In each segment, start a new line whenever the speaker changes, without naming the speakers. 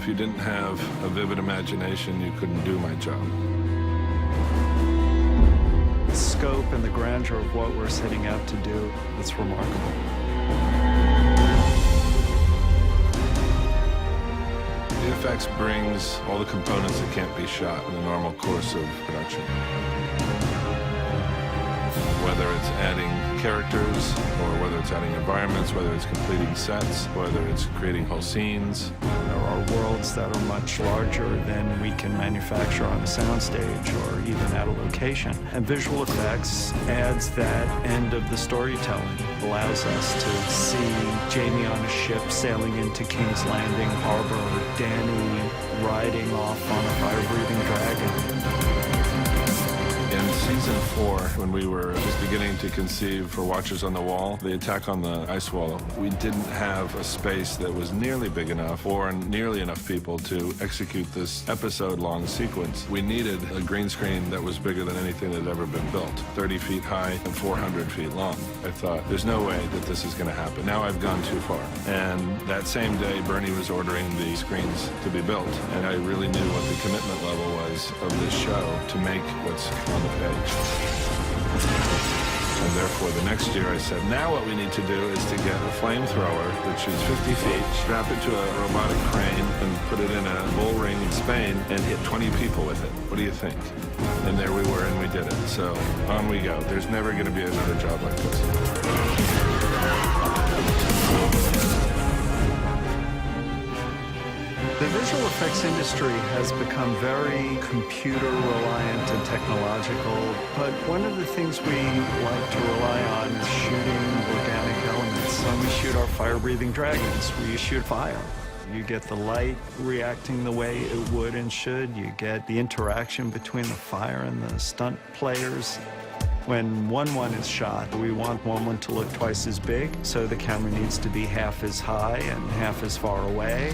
If you didn't have a vivid imagination, you couldn't do my job.
The scope and the grandeur of what we're setting out to do, it's remarkable.
VFX brings all the components that can't be shot in the normal course of production. Whether it's adding characters, or whether it's adding environments, whether it's completing sets, whether it's creating whole scenes.
There are worlds that are much larger than we can manufacture on a soundstage or even at a location. And visual effects adds that end of the storytelling. It allows us to see Jamie on a ship sailing into King's Landing Harbor, Danny riding off on a fire-breathing dragon.
In season 4, when we were just beginning to conceive for Watchers on the Wall, the attack on the ice wall, we didn't have a space that was nearly big enough or nearly enough people to execute this episode-long sequence. We needed a green screen that was bigger than anything that had ever been built, 30 feet high and 400 feet long. I thought, there's no way that this is going to happen. Now I've gone too far. And that same day, Bernie was ordering the screens to be built, and I really knew what the commitment level was of this show to make what's on the page. And therefore, the next year I said, now what we need to do is to get a flamethrower that shoots 50 feet, strap it to a robotic crane, and put it in a bull ring in Spain and hit 20 people with it. What do you think? And there we were, and we did it. So on we go. There's never going to be another job like this.
The visual effects industry has become very computer-reliant and technological, but one of the things we like to rely on is shooting organic elements. When we shoot our fire-breathing dragons, we shoot fire. You get the light reacting the way it would and should. You get the interaction between the fire and the stunt players. When 1-1 is shot, we want 1-1 to look twice as big, so the camera needs to be half as high and half as far away.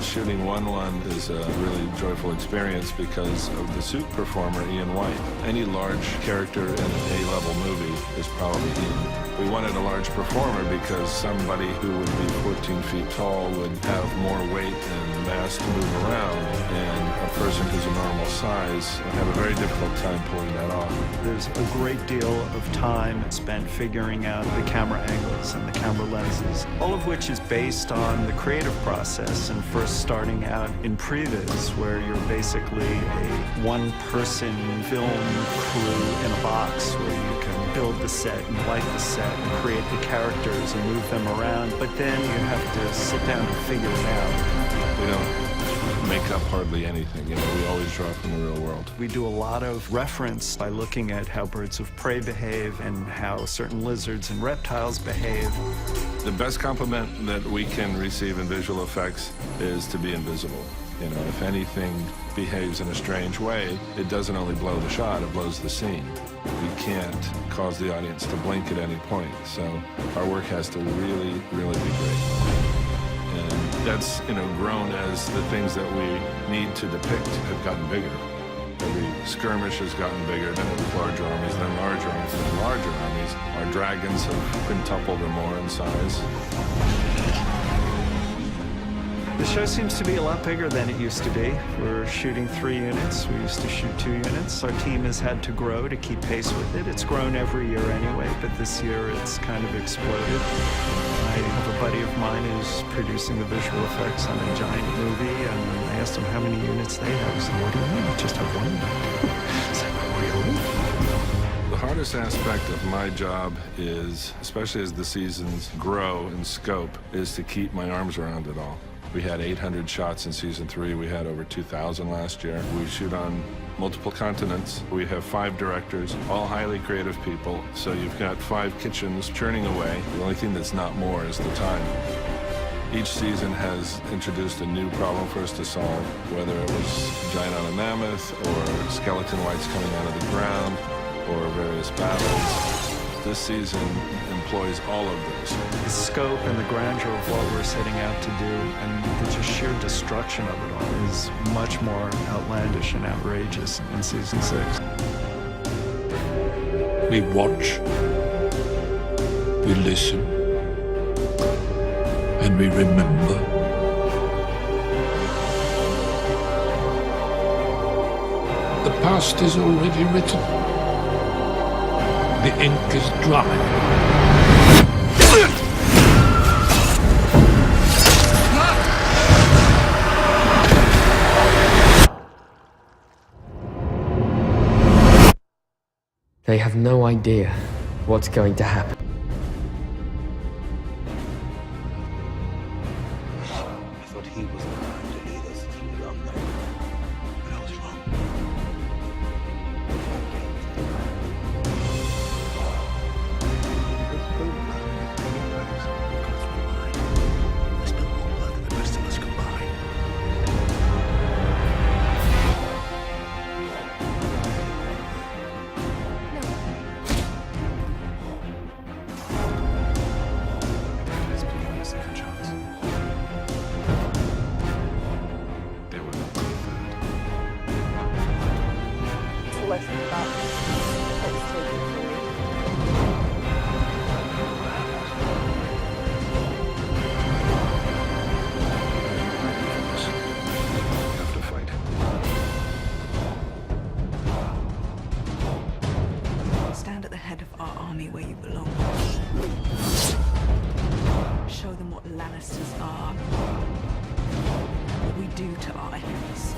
Shooting 1-1 is a really joyful experience because of the suit performer, Ian White. Any large character in an A-level movie is probably Ian. We wanted a large performer because somebody who would be 14 feet tall would have more weight and mass to move around, and a person who's a normal size would have a very difficult time pulling that off.
There's a great deal of time spent figuring out the camera angles and the camera lenses, all of which is based on the creative process and first starting out in previs, where you're basically a one-person film crew in a box where you can build the set and light the set and create the characters and move them around, but then you have to sit down and figure it out.
We don't make up hardly anything. You know, we always draw from the real world.
We do a lot of reference by looking at how birds of prey behave and how certain lizards and reptiles behave.
The best compliment that we can receive in visual effects is to be invisible. You know, if anything behaves in a strange way, it doesn't only blow the shot, it blows the scene. We can't cause the audience to blink at any point, so our work has to really, really be great. And that's, you know, grown as the things that we need to depict have gotten bigger. Every skirmish has gotten bigger, then it was larger armies, then larger armies, then larger armies. Our dragons have quintupled or more in size.
The show seems to be a lot bigger than it used to be. We're shooting 3 units. We used to shoot 2 units. Our team has had to grow to keep pace with it. It's grown every year anyway, but this year it's kind of exploded. I have a buddy of mine who's producing the visual effects on a giant movie, and I asked him how many units they have. He said, what do you mean? Just have 1 unit. I said, really?
The hardest aspect of my job is, especially as the seasons grow in scope, is to keep my arms around it all. We had 800 shots in season 3. We had over 2,000 last year. We shoot on multiple continents. We have 5 directors, all highly creative people. So you've got 5 kitchens churning away. The only thing that's not more is the time. Each season has introduced a new problem for us to solve, whether it was giant on a mammoth, or skeleton whites coming out of the ground, or various battles. This season employs all of those.
The scope and the grandeur of what we're setting out to do and the just sheer destruction of it all is much more outlandish and outrageous in season 6.
We watch, we listen, and we remember. past is already written. The ink is dry.
They have no idea what's going to happen.
I thought he was the man to lead us through the unknown, but I was wrong. I spilled more blood than the rest of us combined.
Let's give him a second chance. They would have done
It's a lesson about what's taken from you.
that. Have to fight.
Stand at the head of our army where you belong. Show them what Lannisters are. What we do to our enemies.